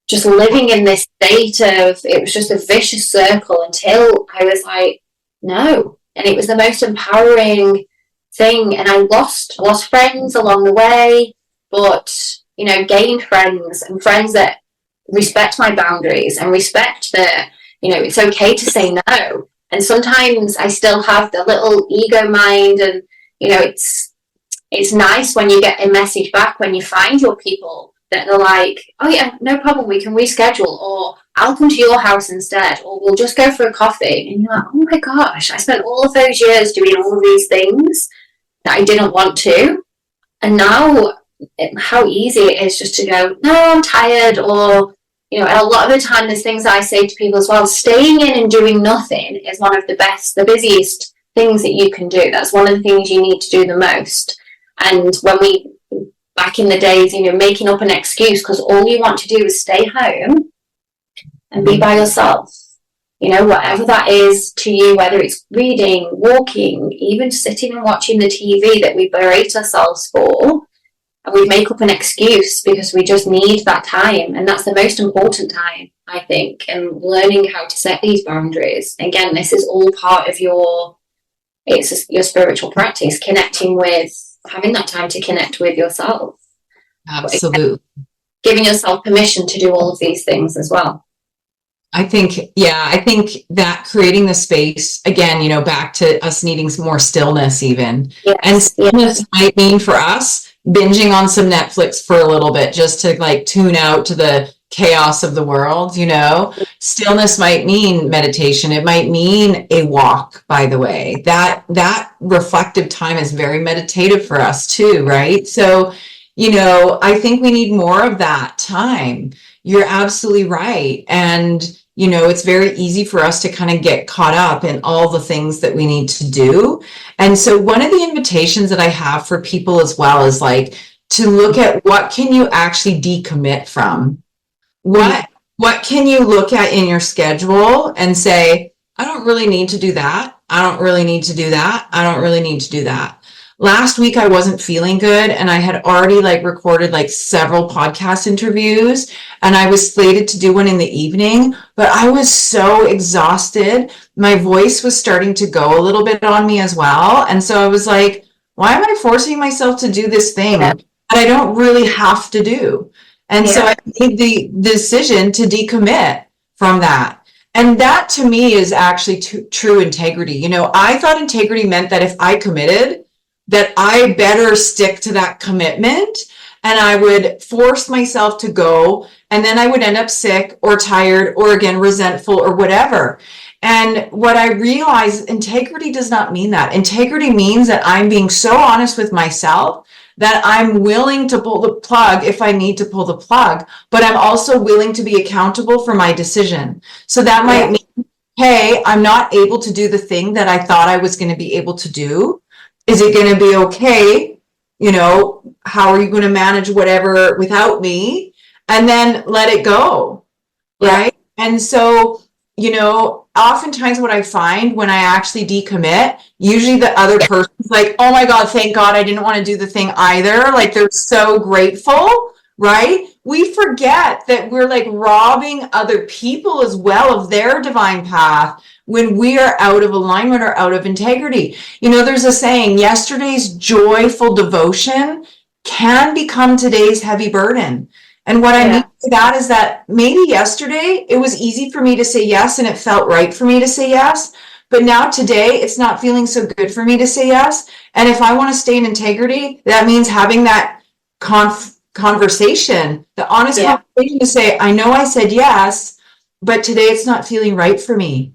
just living in this state of, it was just a vicious circle until I was like, no. And it was the most empowering thing. And I lost friends along the way. But, gained friends and friends that respect my boundaries and respect that, it's okay to say no. And sometimes I still have the little ego mind and, it's nice when you get a message back when you find your people that are like, oh yeah, no problem, we can reschedule, or I'll come to your house instead, or we'll just go for a coffee. And you're like, oh my gosh, I spent all of those years doing all of these things that I didn't want to. And now how easy it is just to go, no, I'm tired, or and a lot of the time there's things I say to people as well. Staying in and doing nothing is one of the busiest things that you can do. That's one of the things you need to do the most. And when back in the days, making up an excuse because all you want to do is stay home and be by yourself, whatever that is to you, whether it's reading, walking, even sitting and watching the TV that we berate ourselves for. And we make up an excuse because we just need that time. And that's the most important time, I think, and learning how to set these boundaries. Again, this is all part of your spiritual practice, connecting with, having that time to connect with yourself. Absolutely. Giving yourself permission to do all of these things as well. I think that creating the space, again, back to us needing some more stillness even. Yes, and stillness might mean for us binging on some Netflix for a little bit just to like tune out to the chaos of the world. Stillness might mean meditation. It might mean a walk, by the way. That reflective time is very meditative for us too, right? So, I think we need more of that time. You're absolutely right. And it's very easy for us to kind of get caught up in all the things that we need to do. And so one of the invitations that I have for people as well is like to look at what can you actually decommit from? What can you look at in your schedule and say, I don't really need to do that. I don't really need to do that. I don't really need to do that. Last week I wasn't feeling good and I had already recorded several podcast interviews and I was slated to do one in the evening, but I was so exhausted. My voice was starting to go a little bit on me as well. And so I was like, why am I forcing myself to do this thing that I don't really have to do? And so I made the decision to decommit from that. And that to me is actually true integrity. You know, I thought integrity meant that if I committed, that I better stick to that commitment, and I would force myself to go, and then I would end up sick or tired or again resentful or whatever. And what I realized, integrity does not mean that. Integrity means that I'm being so honest with myself that I'm willing to pull the plug if I need to pull the plug, but I'm also willing to be accountable for my decision. So that might mean, hey, I'm not able to do the thing that I thought I was going to be able to do. Is it going to be okay? You know, how are you going to manage whatever without me? And then let it go. Right. And so, you know, oftentimes what I find when I actually decommit, usually the other person's like, oh my God, thank God I didn't want to do the thing either. Like they're so grateful, right? We forget that we're like robbing other people as well of their divine path when we are out of alignment or out of integrity. You know, there's a saying, yesterday's joyful devotion can become today's heavy burden. And what I mean by that is that maybe yesterday it was easy for me to say yes and it felt right for me to say yes. But now today it's not feeling so good for me to say yes. And if I want to stay in integrity, that means having that conversation, the honest conversation to say, I know I said yes, but today it's not feeling right for me.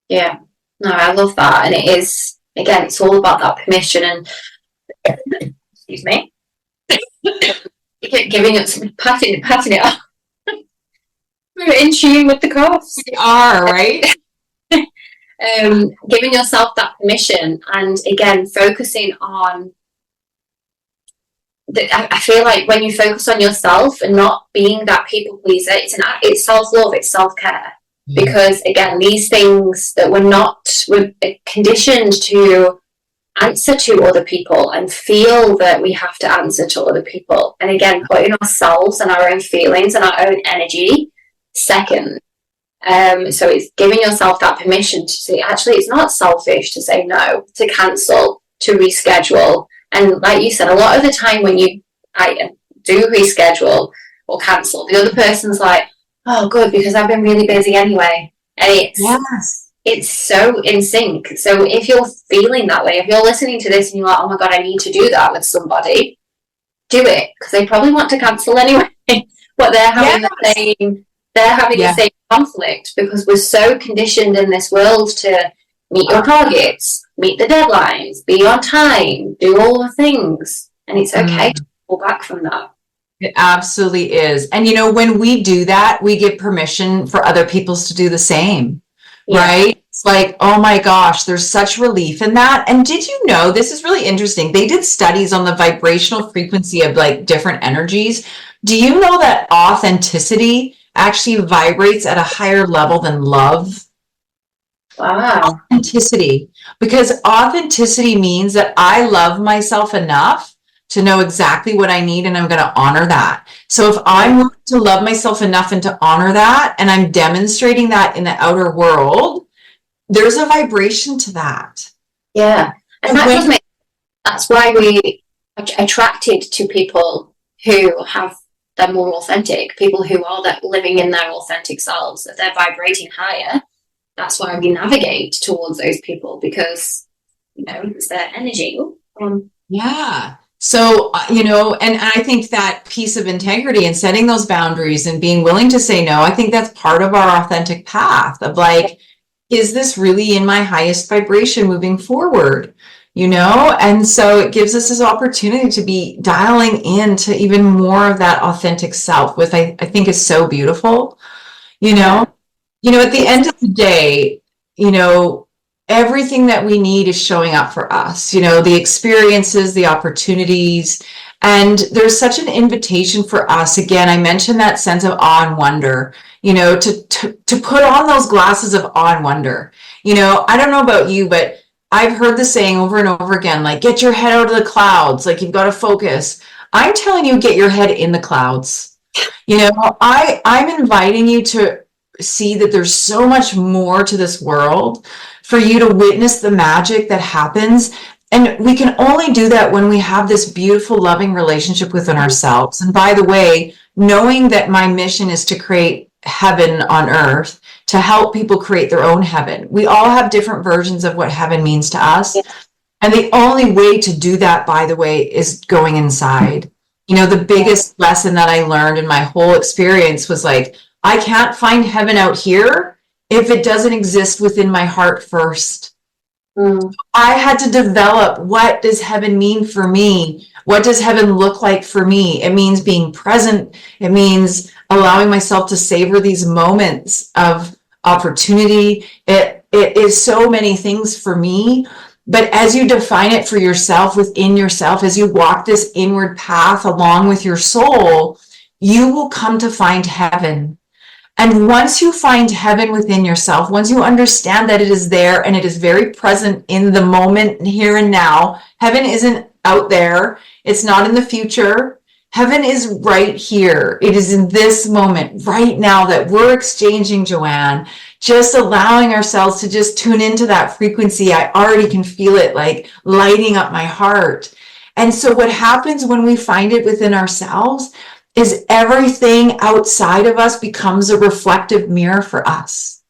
Yeah, no, I love that. And it is, again, it's all about that permission and, excuse me, giving it some patting it up. We're in tune with the course. We are, right? Giving yourself that permission and again, focusing on I feel like when you focus on yourself and not being that people pleaser, it's self-love, it's self-care. Because again, these things that we're conditioned to answer to other people and feel that we have to answer to other people. And again, putting ourselves and our own feelings and our own energy second. So it's giving yourself that permission to say, actually, it's not selfish to say no, to cancel, to reschedule. And like you said, a lot of the time when I do reschedule or cancel, the other person's like, oh, good, because I've been really busy anyway. And it's so in sync. So if you're feeling that way, if you're listening to this and you're like, oh my God, I need to do that with somebody, do it, because they probably want to cancel anyway. But they're having the same conflict because we're so conditioned in this world to meet your targets, meet the deadlines, be on time, do all the things. And it's okay to pull back from that. It absolutely is. And, you know, when we do that, we give permission for other people to do the same, right? It's like, oh my gosh, there's such relief in that. And did you know, this is really interesting. They did studies on the vibrational frequency of like different energies. Do you know that authenticity actually vibrates at a higher level than love? Wow. Authenticity. Because authenticity means that I love myself enough to know exactly what I need, and I'm going to honor that. So if I'm willing to love myself enough and to honor that, and I'm demonstrating that in the outer world, there's a vibration to that. Yeah. And that's why we are attracted to people who they're more authentic, people who are living in their authentic selves, that they're vibrating higher. That's why we navigate towards those people, because, you know, it's their energy. Yeah. So, you know, and I think that piece of integrity and setting those boundaries and being willing to say no, I think that's part of our authentic path of like, is this really in my highest vibration moving forward? You know, and so it gives us this opportunity to be dialing into even more of that authentic self, which I think is so beautiful. You know, at the end of the day, you know, everything that we need is showing up for us, you know, the experiences, the opportunities, and there's such an invitation for us. Again, I mentioned that sense of awe and wonder, you know, to put on those glasses of awe and wonder. You know, I don't know about you, but I've heard the saying over and over again, like, get your head out of the clouds, like you've got to focus. I'm telling you, get your head in the clouds. You know, I'm inviting you to see that there's so much more to this world for you to witness the magic that happens. And we can only do that when we have this beautiful, loving relationship within ourselves. And by the way, knowing that my mission is to create heaven on earth to help people create their own heaven. We all have different versions of what heaven means to us. And the only way to do that, by the way, is going inside. You know, the biggest lesson that I learned in my whole experience was like, I can't find heaven out here if it doesn't exist within my heart first. I had to develop, what does heaven mean for me? What does heaven look like for me? It means being present. It means allowing myself to savor these moments of opportunity. It is so many things for me. But as you define it for yourself, within yourself, as you walk this inward path along with your soul, you will come to find heaven. And once you find heaven within yourself, once you understand that it is there and it is very present in the moment, here and now, heaven isn't out there. It's not in the future. Heaven is right here. It is in this moment, right now, that we're exchanging, Joanne, just allowing ourselves to just tune into that frequency. I already can feel it like lighting up my heart. And so what happens when we find it within ourselves is everything outside of us becomes a reflective mirror for us.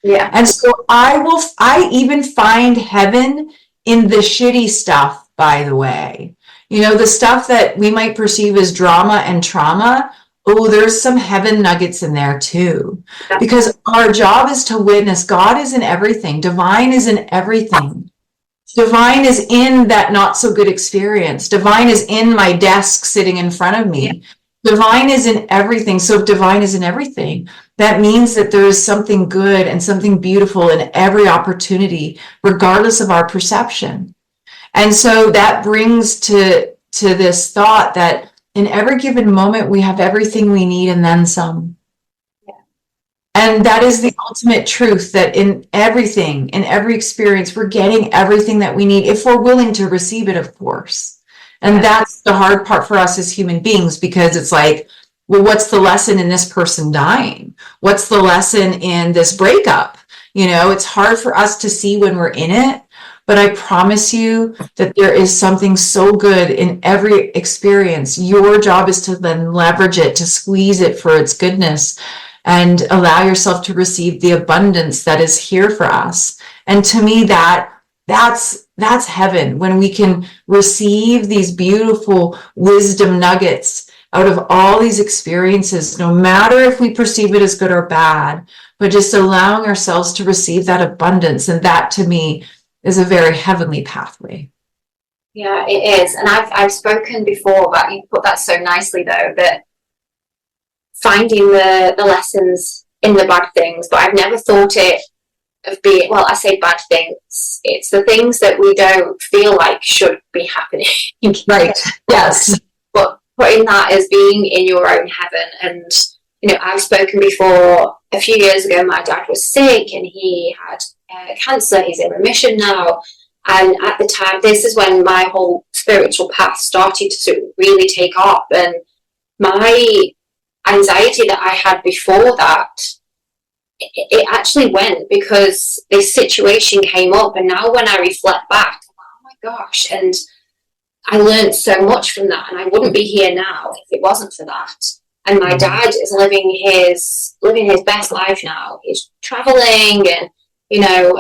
Yeah. And so I even find heaven in the shitty stuff, by the way. You know, the stuff that we might perceive as drama and trauma. Oh, there's some heaven nuggets in there too. Because our job is to witness. God is in everything. Divine is in everything. Divine is in that not so good experience. Divine is in my desk sitting in front of me. Yeah. Divine is in everything. So if divine is in everything, that means that there is something good and something beautiful in every opportunity, regardless of our perception. And so that brings to this thought that in every given moment, we have everything we need and then some. Yeah. And that is the ultimate truth, that in everything, in every experience, we're getting everything that we need if we're willing to receive it, of course. And that's the hard part for us as human beings, because it's like, well, what's the lesson in this person dying? What's the lesson in this breakup? You know, it's hard for us to see when we're in it, but I promise you that there is something so good in every experience. Your job is to then leverage it, to squeeze it for its goodness, and allow yourself to receive the abundance that is here for us. And to me, that's heaven, when we can receive these beautiful wisdom nuggets out of all these experiences, no matter if we perceive it as good or bad, but just allowing ourselves to receive that abundance. And that, to me, is a very heavenly pathway. Yeah, it is. And I've spoken before about, you put that so nicely though, that finding the lessons in the bad things, but I've never thought it of being, well, I say bad things, it's the things that we don't feel like should be happening. Right. Yes. But putting that as being in your own heaven. And, you know, I've spoken before, a few years ago, my dad was sick and he had cancer. He's in remission now. And at the time, this is when my whole spiritual path started to really take off. And my anxiety that I had before that, it actually went because this situation came up. And now when I reflect back, oh my gosh, and I learned so much from that, and I wouldn't be here now if it wasn't for that. And my dad is living his best life now. He's traveling, and you know,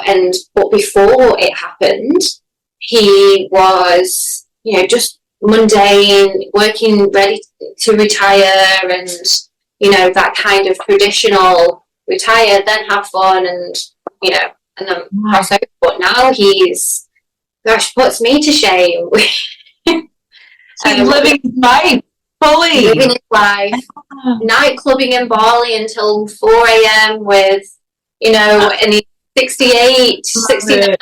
but before it happened, he was, you know, just mundane, working, ready to retire, and you know, that kind of traditional retire, then have fun, and you know, and then cross over. But now he's, gosh, puts me to shame. He's living his life fully. Living his life. Night clubbing in Bali until 4 a.m. with, you know, and he's 68, 69.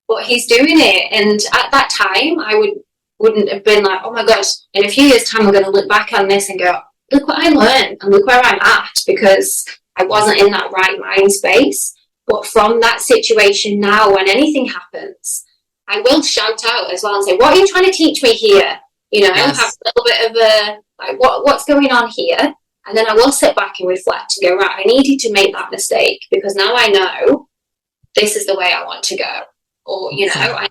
But he's doing it. And at that time, I wouldn't have been like, oh my gosh, in a few years' time, I'm going to look back on this and go, look what I learned and look where I'm at, because I wasn't in that right mind space. But from that situation now, when anything happens, I will shout out as well and say, what are you trying to teach me here? You know, yes. Have a little bit of a, like, what's going on here? And then I will sit back and reflect and go, right, I needed to make that mistake because now I know this is the way I want to go. Or, you know, I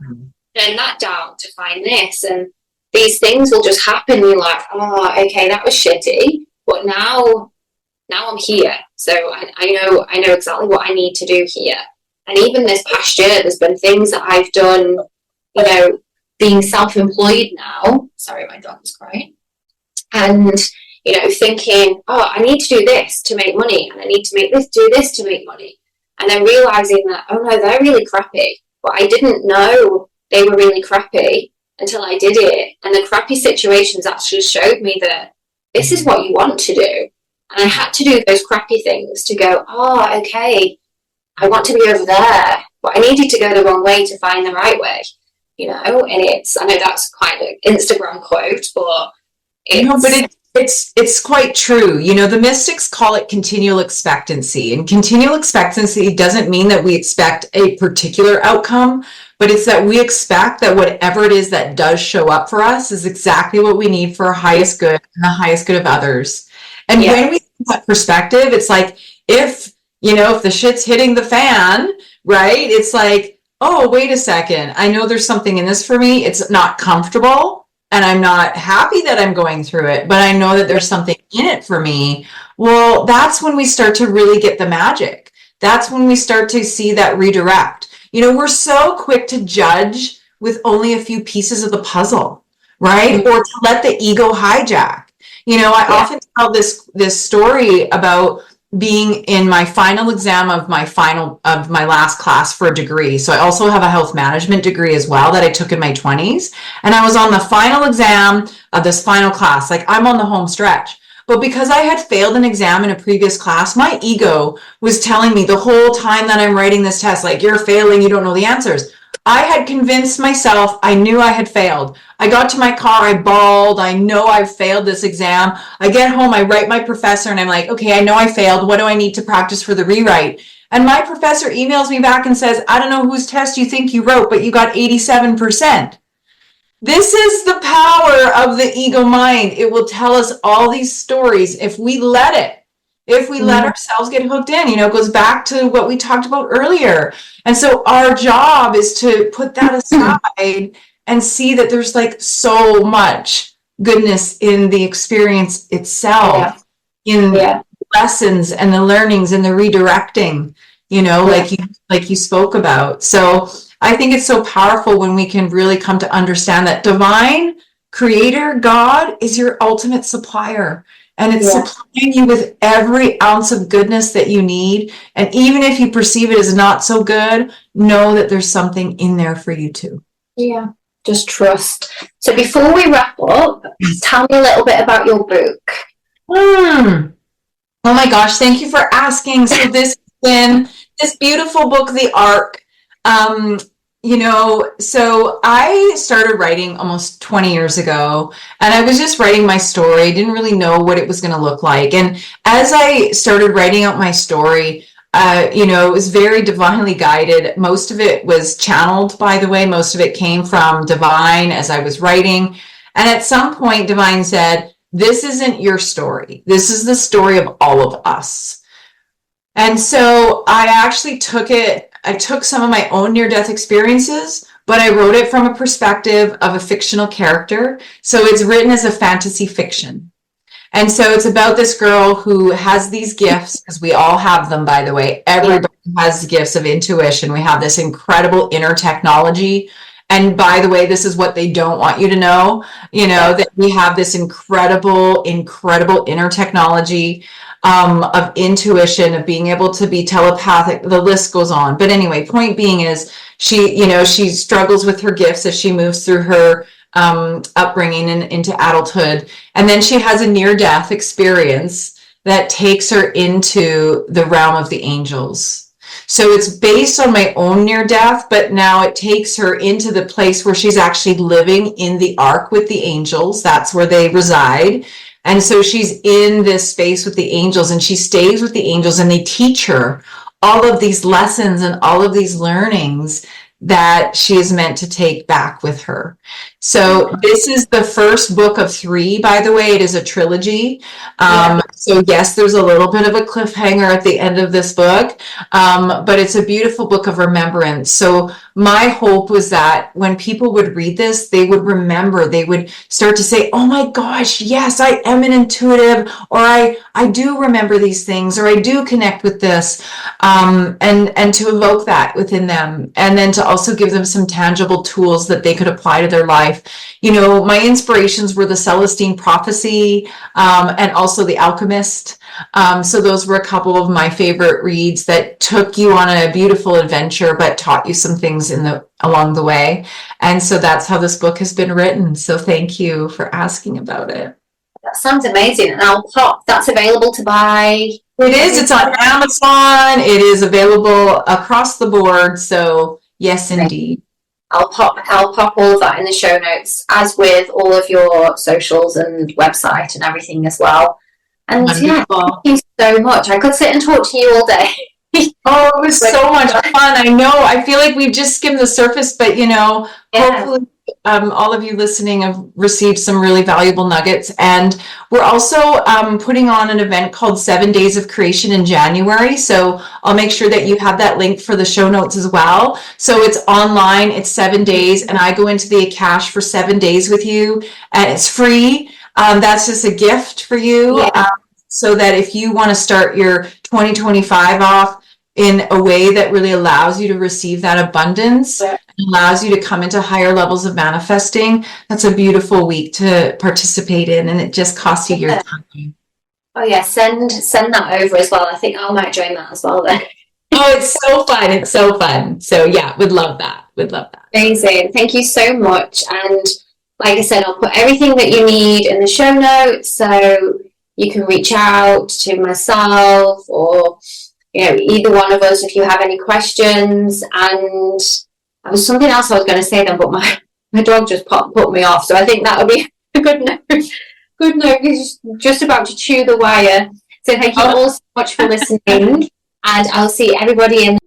turn that down to find this. And these things will just happen. You're like, oh, okay, that was shitty. But now now I'm here. So I know exactly what I need to do here. And even this past year, there's been things that I've done, you know, being self-employed now. Sorry, my dog's crying. And, you know, thinking, oh, I need to do this to make money, and I need to do this to make money. And then realizing that, oh no, they're really crappy. But I didn't know they were really crappy until I did it. And the crappy situations actually showed me that this is what you want to do. And I had to do those crappy things to go, oh, okay, I want to be over there. But I needed to go the wrong way to find the right way, you know? And I know that's quite an Instagram quote, but it's quite true. You know, the mystics call it continual expectancy, and continual expectancy doesn't mean that we expect a particular outcome, but it's that we expect that whatever it is that does show up for us is exactly what we need for our highest good and the highest good of others. And when we have that perspective, it's like, if the shit's hitting the fan, right? It's like, oh, wait a second. I know there's something in this for me. It's not comfortable, and I'm not happy that I'm going through it, but I know that there's something in it for me. Well, that's when we start to really get the magic. That's when we start to see that redirect. You know, we're so quick to judge with only a few pieces of the puzzle, right? Or to let the ego hijack. You know, I often tell this story about being in my final exam of my last class for a degree. So I also have a health management degree as well that I took in my 20s. And I was on the final exam of this final class. Like, I'm on the home stretch. But because I had failed an exam in a previous class, my ego was telling me the whole time that I'm writing this test, like, you're failing, you don't know the answers. I had convinced myself I knew I had failed. I got to my car, I bawled, I know I've failed this exam. I get home, I write my professor, and I'm like, okay, I know I failed. What do I need to practice for the rewrite? And my professor emails me back and says, I don't know whose test you think you wrote, but you got 87%. This is the power of the ego mind. It will tell us all these stories if we let it. If we let ourselves get hooked in, it goes back to what we talked about earlier. And so our job is to put that aside and see that there's like so much goodness in the experience itself, in the lessons and the learnings and the redirecting, like you spoke about. So I think it's so powerful when we can really come to understand that divine creator, God, is your ultimate supplier. And it's supplying you with every ounce of goodness that you need. And even if you perceive it as not so good, know that there's something in there for you too. Yeah, just trust. So before we wrap up, tell me a little bit about your book. Oh my gosh, thank you for asking. So this has been this beautiful book, The Arc. So I started writing almost 20 years ago, and I was just writing my story, didn't really know what it was going to look like. And as I started writing out my story, it was very divinely guided. Most of it was channeled, by the way. Most of it came from Divine as I was writing. And at some point, Divine said, this isn't your story. This is the story of all of us. And so I actually I took some of my own near-death experiences, but I wrote it from a perspective of a fictional character. So it's written as a fantasy fiction. And so it's about this girl who has these gifts, because we all have them, by the way. Everybody has gifts of intuition. We have this incredible inner technology. And by the way, this is what they don't want you to know, that we have this incredible, incredible inner technology of intuition, of being able to be telepathic. The list goes on. But anyway, point being is she struggles with her gifts as she moves through her upbringing and into adulthood. And then she has a near-death experience that takes her into the realm of the angels. So it's based on my own near-death, but now it takes her into the place where she's actually living in the ark with the angels. That's where they reside. And so she's in this space with the angels, and she stays with the angels, and they teach her all of these lessons and all of these learnings that she is meant to take back with her. So this is the first book of 3, by the way. It is a trilogy. So yes, there's a little bit of a cliffhanger at the end of this book, but it's a beautiful book of remembrance. So my hope was that when people would read this, they would remember, they would start to say, oh my gosh, yes, I am an intuitive, or I do remember these things, or I do connect with this, and to evoke that within them, and then to also give them some tangible tools that they could apply to their life. You know, my inspirations were the Celestine Prophecy, and also The Alchemist. So those were a couple of my favorite reads that took you on a beautiful adventure, but taught you some things along the way. And so that's how this book has been written. So thank you for asking about it. That sounds amazing. And that's available to buy. It is. It's on Amazon. It is available across the board. So yes, indeed. I'll pop all of that in the show notes, as with all of your socials and website and everything as well. And yeah, thank you so much. I could sit and talk to you all day. Oh, it was so much fun. I know. I feel like we've just skimmed the surface, but hopefully all of you listening have received some really valuable nuggets. And we're also putting on an event called 7 Days of Creation in January. So I'll make sure that you have that link for the show notes as well. So it's online, it's 7 days, and I go into the Akash for 7 days with you, and it's free. That's just a gift for you. So that if you want to start your 2025 off in a way that really allows you to receive that abundance, allows you to come into higher levels of manifesting, that's a beautiful week to participate in, and it just costs you your time. Oh yeah, send that over as well. I think I might join that as well then. Oh, it's so fun. It's so fun. So yeah, would love that. Amazing. Thank you so much. And like I said, I'll put everything that you need in the show notes, so you can reach out to myself or either one of us if you have any questions. And there was something else I was going to say then, but my dog just put me off. So I think that would be a good note. Good note. He's just about to chew the wire. So thank you all so much for listening, and I'll see everybody in